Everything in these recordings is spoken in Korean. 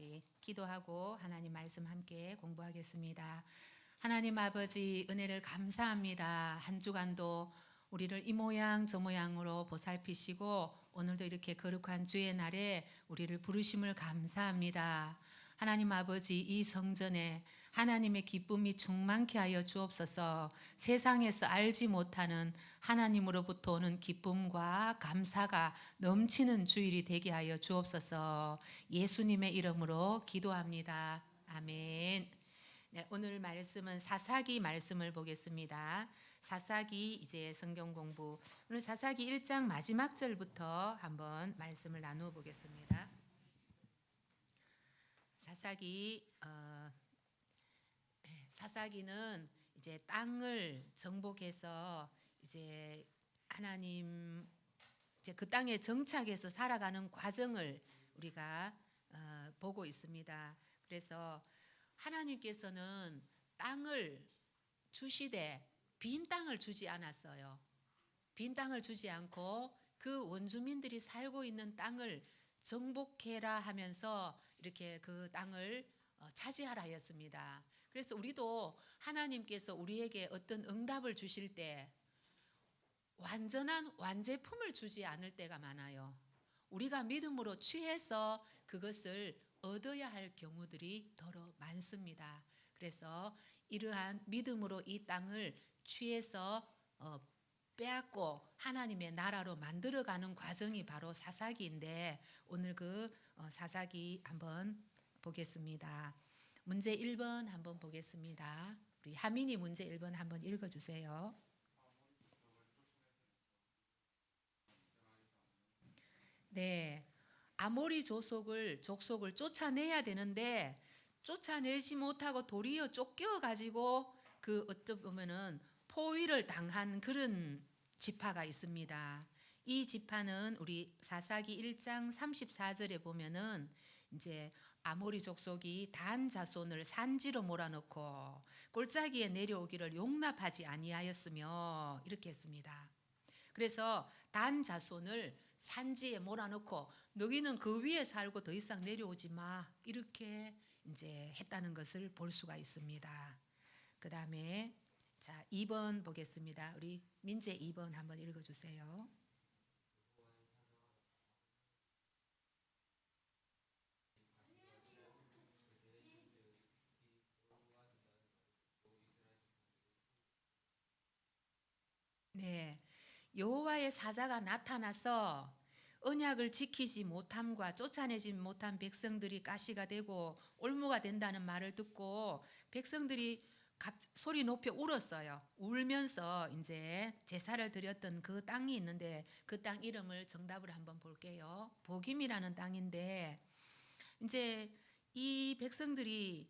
우리 기도하고 하나님 말씀 함께 공부하겠습니다. 하나님 아버지 은혜를 감사합니다. 한 주간도 우리를 이 모양 저 모양으로 보살피시고 오늘도 이렇게 거룩한 주의 날에 우리를 부르심을 감사합니다. 하나님 아버지 이 성전에 하나님의 기쁨이 충만케 하여 주옵소서. 세상에서 알지 못하는 하나님으로부터 오는 기쁨과 감사가 넘치는 주일이 되게 하여 주옵소서. 예수님의 이름으로 기도합니다. 아멘. 네, 오늘 말씀은 사사기 말씀을 보겠습니다. 사사기 이제 성경 공부. 오늘 사사기 1장 마지막 절부터 한번 말씀을 나누어 보겠습니다. 사사기는 이제 땅을 정복해서 이제 하나님 이제 그 땅에 정착해서 살아가는 과정을 우리가 보고 있습니다. 그래서 하나님께서는 땅을 주시되 빈 땅을 주지 않았어요. 빈 땅을 주지 않고 그 원주민들이 살고 있는 땅을 정복해라 하면서 이렇게 그 땅을 차지하라 하였습니다. 그래서 우리도 하나님께서 우리에게 어떤 응답을 주실 때 완전한 완제품을 주지 않을 때가 많아요. 우리가 믿음으로 취해서 그것을 얻어야 할 경우들이 더러 많습니다. 그래서 이러한 믿음으로 이 땅을 취해서 빼앗고 하나님의 나라로 만들어가는 과정이 바로 사사기인데 오늘 그 사사기 한번 보겠습니다. 문제 1번 한번 보겠습니다. 우리 하민이 문제 1번 한번 읽어주세요. 네, 아모리 족속을 쫓아내야 되는데 쫓아내지 못하고 도리어 쫓겨가지고 그 어떻게 보면은 포위를 당한 그런 지파가 있습니다. 이 지파는 우리 사사기 1장 34절에 보면은 이제 아모리 족속이 단 자손을 산지로 몰아넣고 골짜기에 내려오기를 용납하지 아니하였으며 이렇게 했습니다. 그래서 단 자손을 산지에 몰아넣고 너희는 그 위에 살고 더 이상 내려오지 마 이렇게 이제 했다는 것을 볼 수가 있습니다. 그 다음에 자 2번 보겠습니다. 우리 민재 2번 한번 읽어주세요. 네, 여호와의 사자가 나타나서 언약을 지키지 못함과 쫓아내지 못한 백성들이 가시가 되고 올무가 된다는 말을 듣고 백성들이 소리 높여 울었어요. 울면서 이제 제사를 드렸던 그 땅이 있는데 그 땅 이름을 정답을 한번 볼게요. 보김이라는 땅인데 이제 이 백성들이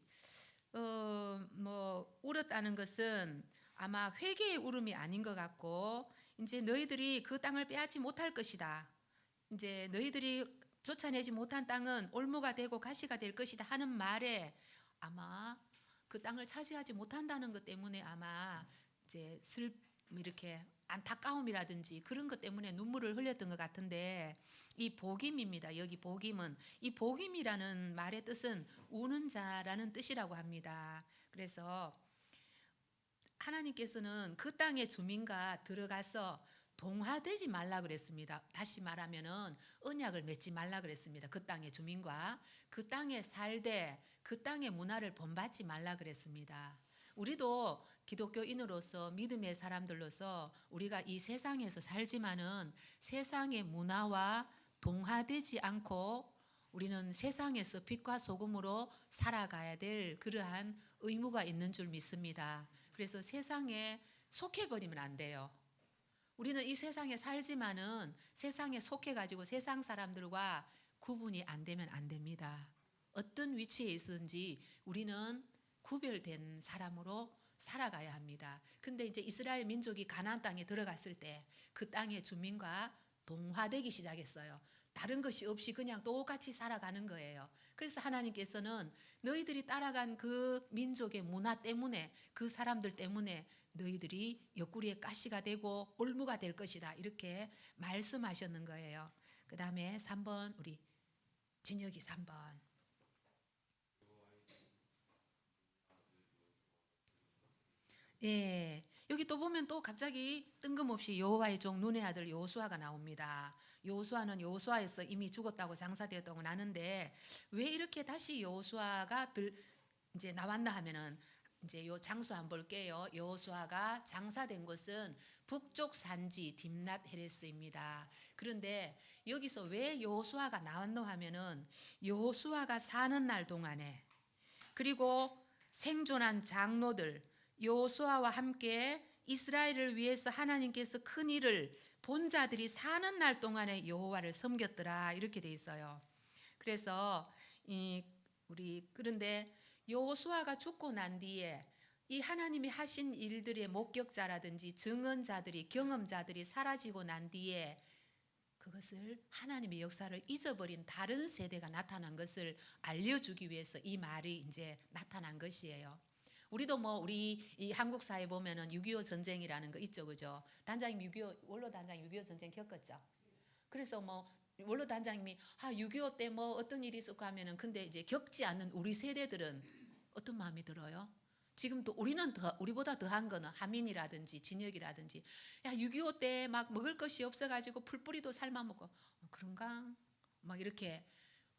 울었다는 것은 아마 회개의 울음이 아닌 것 같고 이제 너희들이 그 땅을 빼앗지 못할 것이다. 이제 너희들이 쫓아내지 못한 땅은 올무가 되고 가시가 될 것이다 하는 말에 아마 그 땅을 차지하지 못한다는 것 때문에 아마 이제 이렇게 안타까움이라든지 그런 것 때문에 눈물을 흘렸던 것 같은데 이 복임입니다. 여기 복임은 이 복임이라는 말의 뜻은 우는 자라는 뜻이라고 합니다. 그래서 하나님께서는 그 땅의 주민과 들어가서 동화되지 말라 그랬습니다. 다시 말하면은 언약을 맺지 말라 그랬습니다. 그 땅의 주민과 그 땅에 살되 그 땅의 문화를 본받지 말라 그랬습니다. 우리도 기독교인으로서 믿음의 사람들로서 우리가 이 세상에서 살지만은 세상의 문화와 동화되지 않고 우리는 세상에서 빛과 소금으로 살아가야 될 그러한 의무가 있는 줄 믿습니다. 그래서 세상에 속해버리면 안 돼요. 우리는 이 세상에 살지만은 세상에 속해가지고 세상 사람들과 구분이 안 되면 안 됩니다. 어떤 위치에 있든지 우리는 구별된 사람으로 살아가야 합니다. 근데 이제 이스라엘 민족이 가나안 땅에 들어갔을 때 그 땅의 주민과 동화되기 시작했어요. 다른 것이 없이 그냥 똑같이 살아가는 거예요. 그래서 하나님께서는 너희들이 따라간 그 민족의 문화 때문에 그 사람들 때문에 너희들이 옆구리에 가시가 되고 올무가 될 것이다 이렇게 말씀하셨는 거예요. 그 다음에 3번 우리 진혁이 3번 예. 여기 또 보면 또 갑자기 뜬금없이 여호와의 종 눈의 아들 여호수아가 나옵니다. 여호수아는 여호수아에서 이미 죽었다고 장사되었다고 나는데 왜 이렇게 다시 여호수아가 이제 나왔나 하면은 이제 요 장소 한번 볼게요. 여호수아가 장사된 곳은 북쪽 산지 딥낫 헤레스입니다. 그런데 여기서 왜 여호수아가 나왔노 하면은 여호수아가 사는 날 동안에 그리고 생존한 장로들 여호수아와 함께 이스라엘을 위해서 하나님께서 큰 일을 본 자들이 사는 날 동안에 여호와를 섬겼더라 이렇게 돼 있어요. 그래서 우리 그런데 여호수아가 죽고 난 뒤에 이 하나님이 하신 일들의 목격자라든지 증언자들이 경험자들이 사라지고 난 뒤에 그것을 하나님의 역사를 잊어버린 다른 세대가 나타난 것을 알려주기 위해서 이 말이 이제 나타난 것이에요. 우리도 뭐 우리 이 한국 사회 보면은 6.25 전쟁이라는 거 있죠, 그죠? 단장님 6.25 원로 단장 6.25 전쟁 겪었죠. 그래서 뭐 원로 단장님이 6.25 때 뭐 어떤 일이 있었고 하면은 근데 이제 겪지 않는 우리 세대들은 어떤 마음이 들어요? 지금도 우리는 우리보다 더한 거는 하민이라든지 진혁이라든지 6.25 때 막 먹을 것이 없어가지고 풀뿌리도 삶아 먹고 그런가? 막 이렇게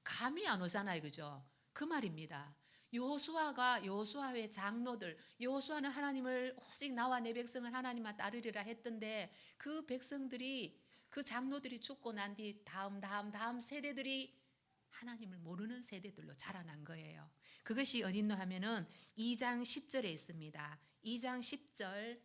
감이 안 오잖아요, 그죠? 그 말입니다. 여호수아의 장로들 여호수아는 하나님을 오직 나와 내 백성은 하나님만 따르리라 했던데 그 백성들이 그 장로들이 죽고 난 뒤 다음 세대들이 하나님을 모르는 세대들로 자라난 거예요. 그것이 어딨노 하면은 2장 10절에 있습니다. 2장 10절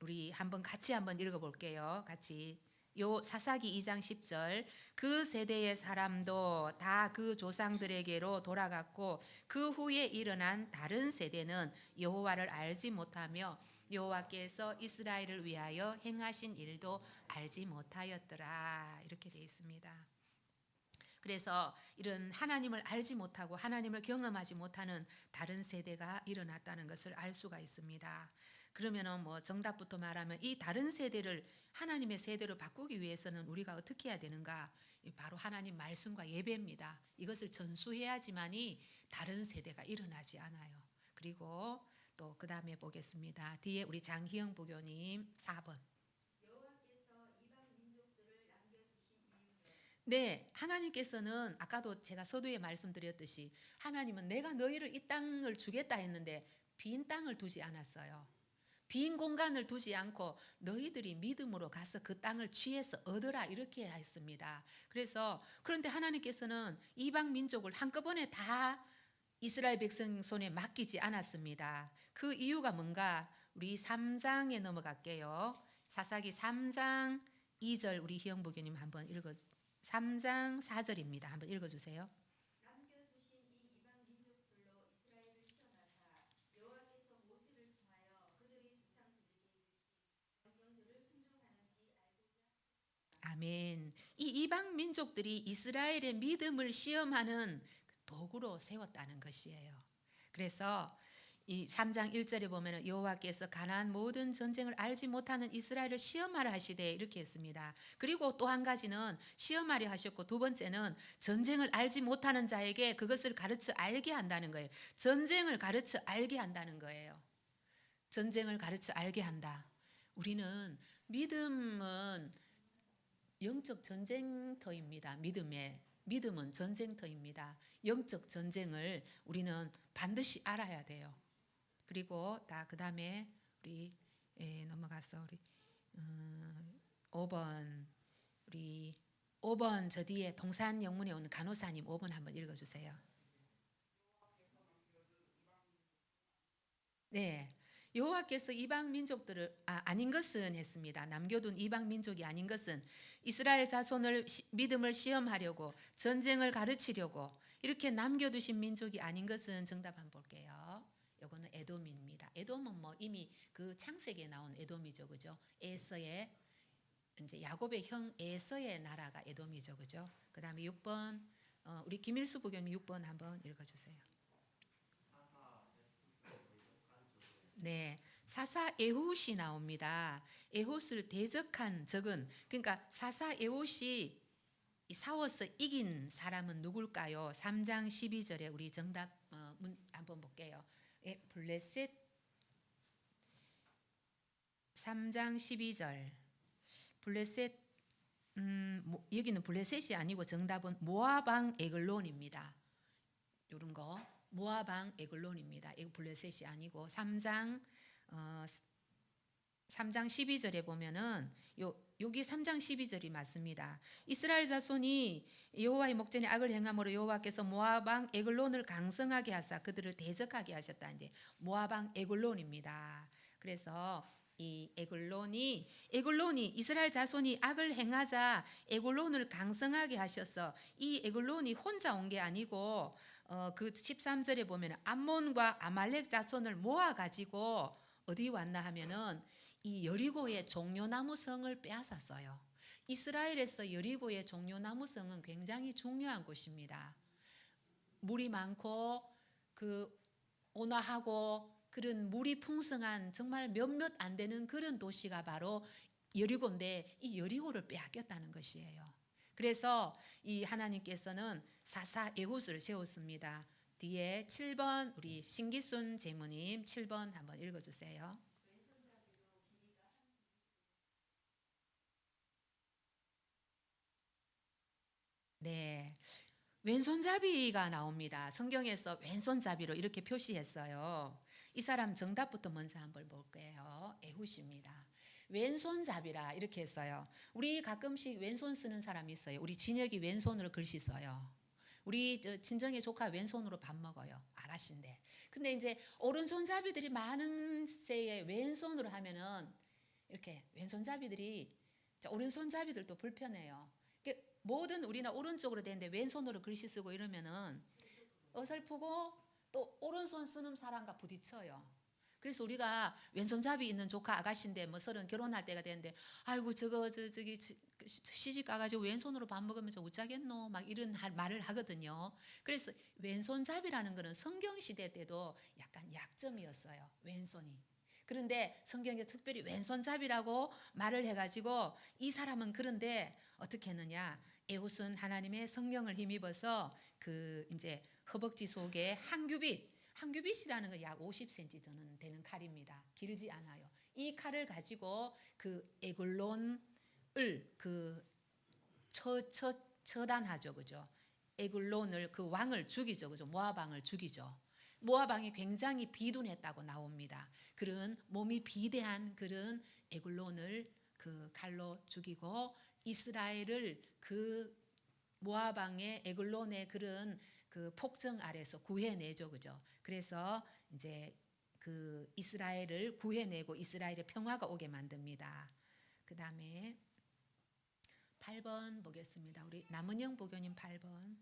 우리 같이 한번 읽어볼게요. 같이 요 사사기 2장 10절 그 세대의 사람도 다 그 조상들에게로 돌아갔고 그 후에 일어난 다른 세대는 여호와를 알지 못하며 여호와께서 이스라엘을 위하여 행하신 일도 알지 못하였더라 이렇게 되어 있습니다. 그래서 이런 하나님을 알지 못하고 하나님을 경험하지 못하는 다른 세대가 일어났다는 것을 알 수가 있습니다. 그러면은 뭐 정답부터 말하면 이 다른 세대를 하나님의 세대로 바꾸기 위해서는 우리가 어떻게 해야 되는가? 바로 하나님 말씀과 예배입니다. 이것을 전수해야지만이 다른 세대가 일어나지 않아요. 그리고 또 그 다음에 보겠습니다. 뒤에 우리 장희영 부교님 4번. 네, 하나님께서는 아까도 제가 서두에 말씀드렸듯이 하나님은 내가 너희를 이 땅을 주겠다 했는데 빈 땅을 두지 않았어요. 빈 공간을 두지 않고 너희들이 믿음으로 가서 그 땅을 취해서 얻으라 이렇게 했습니다. 그런데 하나님께서는 이방 민족을 한꺼번에 다 이스라엘 백성 손에 맡기지 않았습니다. 그 이유가 뭔가 우리 3장에 넘어갈게요. 사사기 3장 2절 우리 희영 부교님 한번 읽어 3장 4절입니다. 한번 읽어주세요. 아멘. 이 이방 민족들이 이스라엘의 믿음을 시험하는 도구로 세웠다는 것이에요. 그래서 이 3장 1절에 보면 여호와께서 가나안 모든 전쟁을 알지 못하는 이스라엘을 시험하라 하시되 이렇게 했습니다. 그리고 또 한 가지는 시험하려 하셨고 두 번째는 전쟁을 알지 못하는 자에게 그것을 가르쳐 알게 한다는 거예요. 전쟁을 가르쳐 알게 한다는 거예요. 전쟁을 가르쳐 알게 한다. 우리는 믿음은 영적 전쟁터입니다. 믿음은 전쟁터입니다. 영적 전쟁을 우리는 반드시 알아야 돼요. 그리고 그 다음에 우리 넘어가서 우리 5번 우리 5번 저 뒤에 동산 영문에 오는 간호사님 5번 한번 읽어주세요. 네. 여호와께서 이방 민족들을 아닌 것은 했습니다. 남겨둔 이방 민족이 아닌 것은 이스라엘 자손을 믿음을 시험하려고 전쟁을 가르치려고 이렇게 남겨두신 민족이 아닌 것은 정답 한번 볼게요. 요거는 에돔입니다. 에돔은 뭐 이미 그 창세기에 나온 에돔이죠, 그죠? 에서의 이제 야곱의 형 에서의 나라가 에돔이죠, 그죠? 그다음에 6번 우리 김일수 부교님 6번 한번 읽어주세요. 네, 사사 에훗이 나옵니다. 에훗을 대적한 적은 그러니까 사사 에훗이 싸워서 이긴 사람은 누굴까요? 3장 12절에 우리 정답 한번 볼게요. 블레셋 3장 12절. 블레셋 여기는 블레셋이 아니고 정답은 모압 왕 에글론입니다. 이런 거 모압 왕 에글론입니다. 이거 블레셋이 아니고 3장 12절에 보면은 여기 3장 12절이 맞습니다. 이스라엘 자손이 여호와의 목전에 악을 행함으로 여호와께서 모압 왕 에글론을 강성하게 하사 그들을 대적하게 하셨다. 이제 모압 왕 에글론입니다. 그래서 이 에글론이 이스라엘 자손이 악을 행하자 에글론을 강성하게 하셔서 이 에글론이 혼자 온 게 아니고 그 13절에 보면 암몬과 아말렉 자손을 모아 가지고 어디 왔나 하면은 이 여리고의 종려나무 성을 빼앗았어요. 이스라엘에서 여리고의 종려나무 성은 굉장히 중요한 곳입니다. 물이 많고 그 온화하고 그런 물이 풍성한 정말 몇몇 안 되는 그런 도시가 바로 여리고인데 이 여리고를 빼앗겼다는 것이에요. 그래서 이 하나님께서는 사사 에훗을 세웠습니다. 뒤에 7번 우리 신기순 제모님 7번 한번 읽어주세요. 네, 왼손잡이가 나옵니다. 성경에서 왼손잡이로 이렇게 표시했어요. 이 사람 정답부터 먼저 한번 볼게요. 에훗입니다. 왼손잡이라 이렇게 했어요. 우리 가끔씩 왼손 쓰는 사람이 있어요. 우리 진혁이 왼손으로 글씨 써요. 우리 친정의 조카 왼손으로 밥 먹어요. 아가씨인데. 근데 이제 오른손잡이들이 많은 세에 왼손으로 하면은 이렇게 왼손잡이들이 오른손잡이들도 불편해요. 모든 우리는 오른쪽으로 되는데 왼손으로 글씨 쓰고 이러면은 어설프고 또 오른손 쓰는 사람과 부딪혀요. 그래서 우리가 왼손잡이 있는 조카 아가씨인데 뭐 서른 결혼할 때가 되는데 아이고 저기 시집 가가지고 왼손으로 밥 먹으면서 어쩌겠노 막 이런 말을 하거든요. 그래서 왼손잡이라는 거는 성경 시대 때도 약간 약점이었어요. 왼손이. 그런데 성경에 특별히 왼손잡이라고 말을 해가지고 이 사람은 그런데 어떻게 했느냐? 에훗은 하나님의 성령을 힘입어서 그 이제 허벅지 속에 한규빗이라는 건 약 50cm 되는 칼입니다. 길지 않아요. 이 칼을 가지고 그 에글론을 그 처단하죠, 그죠? 에글론을 그 왕을 죽이죠, 그죠? 모압 왕을 죽이죠. 모압 왕이 굉장히 비둔했다고 나옵니다. 그런 몸이 비대한 그런 에글론을 그 칼로 죽이고 이스라엘을 그 모압 왕의 에글론의 그런 그 폭정 아래서 구해내죠, 그죠? 그래서 이제 그 이스라엘을 구해내고 이스라엘의 평화가 오게 만듭니다. 그 다음에 8번 보겠습니다. 우리 남은영 보교님 8번.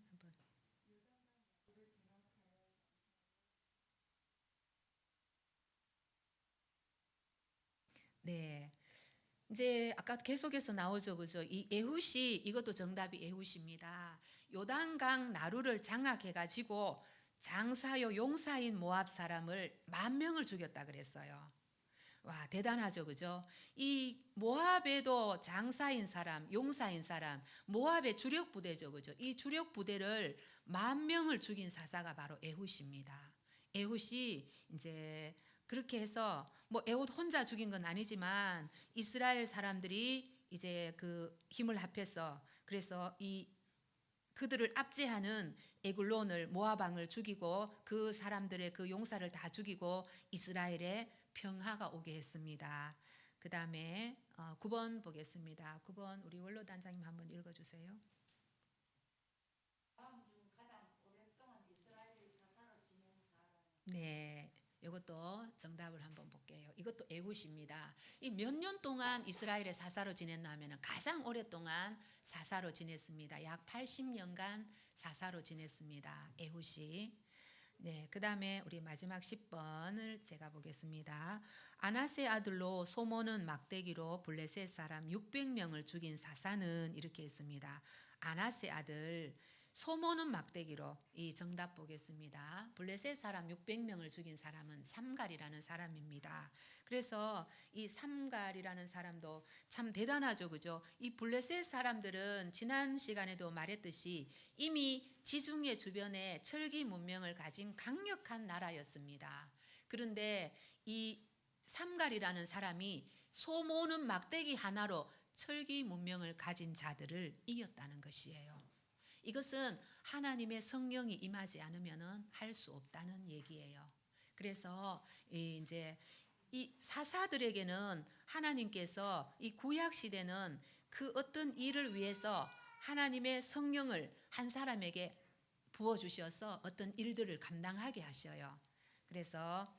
네. 이제 아까 계속해서 나오죠, 그죠? 이 에훗이 이것도 정답이 에훗입니다. 요단강 나루를 장악해가지고 장사요 용사인 모압 사람을 10,000명을 죽였다 그랬어요. 와 대단하죠, 그죠? 이 모압에도 장사인 사람, 용사인 사람, 모압의 주력 부대죠, 그죠? 이 주력 부대를 10,000명을 죽인 사사가 바로 에훗입니다. 에훗이 이제 그렇게 해서 뭐 에훗 혼자 죽인 건 아니지만 이스라엘 사람들이 이제 그 힘을 합해서 그래서 이 그들을 압제하는 에글론을 모압 왕을 죽이고 그 사람들의 그 용사를 다 죽이고 이스라엘에 평화가 오게 했습니다. 그 다음에 9번 보겠습니다. 9번 우리 원로 단장님 한번 읽어주세요. 네, 이것도 정답을 한번 볼게요. 이것도 에훗입니다. 이 몇 년 동안 이스라엘에 사사로 지냈나 하면 가장 오랫동안 사사로 지냈습니다. 약 80년간 사사로 지냈습니다. 에훗이. 네, 그 다음에 우리 마지막 10번을 제가 보겠습니다. 아나세 아들로 소몬은 막대기로 블레셋 사람 600명을 죽인 사사는 이렇게 했습니다. 아나세 아들 소몬은 막대기로 이 정답 보겠습니다. 블레셋 사람 600명을 죽인 사람은 삼갈이라는 사람입니다. 그래서 이 삼갈이라는 사람도 참 대단하죠, 그죠? 이 블레셋 사람들은 지난 시간에도 말했듯이 이미 지중해 주변에 철기 문명을 가진 강력한 나라였습니다. 그런데 이 삼갈이라는 사람이 소 모는 막대기 하나로 철기 문명을 가진 자들을 이겼다는 것이에요. 이것은 하나님의 성령이 임하지 않으면 할 수 없다는 얘기예요. 그래서 이제 이 사사들에게는 하나님께서 이 구약 시대는 그 어떤 일을 위해서 하나님의 성령을 한 사람에게 부어 주셔서 어떤 일들을 감당하게 하셔요. 그래서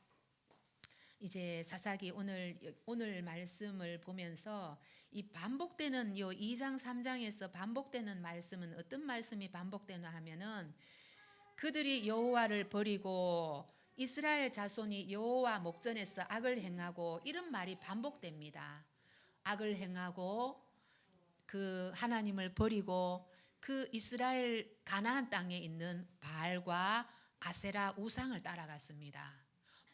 이제 사사기 오늘 말씀을 보면서 이 반복되는 요 2장 3장에서 반복되는 말씀은 어떤 말씀이 반복되나 하면은 그들이 여호와를 버리고 이스라엘 자손이 여호와 목전에서 악을 행하고 이런 말이 반복됩니다. 악을 행하고 그 하나님을 버리고 그 이스라엘 가나안 땅에 있는 바알과 아세라 우상을 따라갔습니다.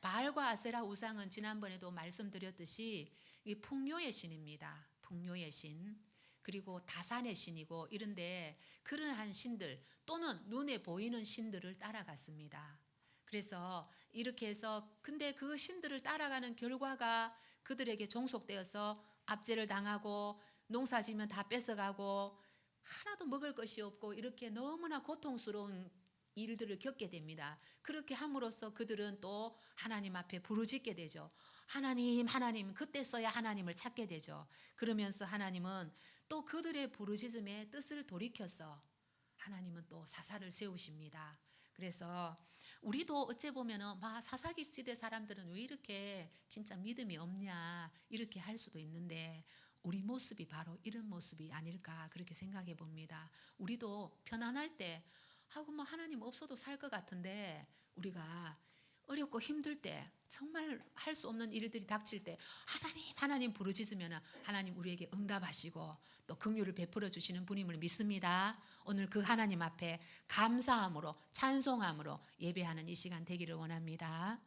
바알과 아세라 우상은 지난번에도 말씀드렸듯이 이 풍요의 신입니다. 풍요의 신, 그리고 다산의 신이고 이런데 그러한 신들 또는 눈에 보이는 신들을 따라갔습니다. 그래서 이렇게 해서 근데 그 신들을 따라가는 결과가 그들에게 종속되어서 압제를 당하고 농사지면 다 뺏어가고 하나도 먹을 것이 없고 이렇게 너무나 고통스러운 일들을 겪게 됩니다. 그렇게 함으로써 그들은 또 하나님 앞에 부르짖게 되죠. 하나님, 그때서야 하나님을 찾게 되죠. 그러면서 하나님은 또 그들의 부르짖음에 뜻을 돌이켜서 하나님은 또 사사를 세우십니다. 그래서 우리도 어째 보면은 사사기 시대 사람들은 왜 이렇게 진짜 믿음이 없냐 이렇게 할 수도 있는데 우리 모습이 바로 이런 모습이 아닐까 그렇게 생각해 봅니다. 우리도 편안할 때 하고 하나님 없어도 살 것 같은데 우리가 어렵고 힘들 때 정말 할 수 없는 일들이 닥칠 때 하나님 부르짖으면 하나님 우리에게 응답하시고 또 긍휼을 베풀어 주시는 분임을 믿습니다. 오늘 그 하나님 앞에 감사함으로 찬송함으로 예배하는 이 시간 되기를 원합니다.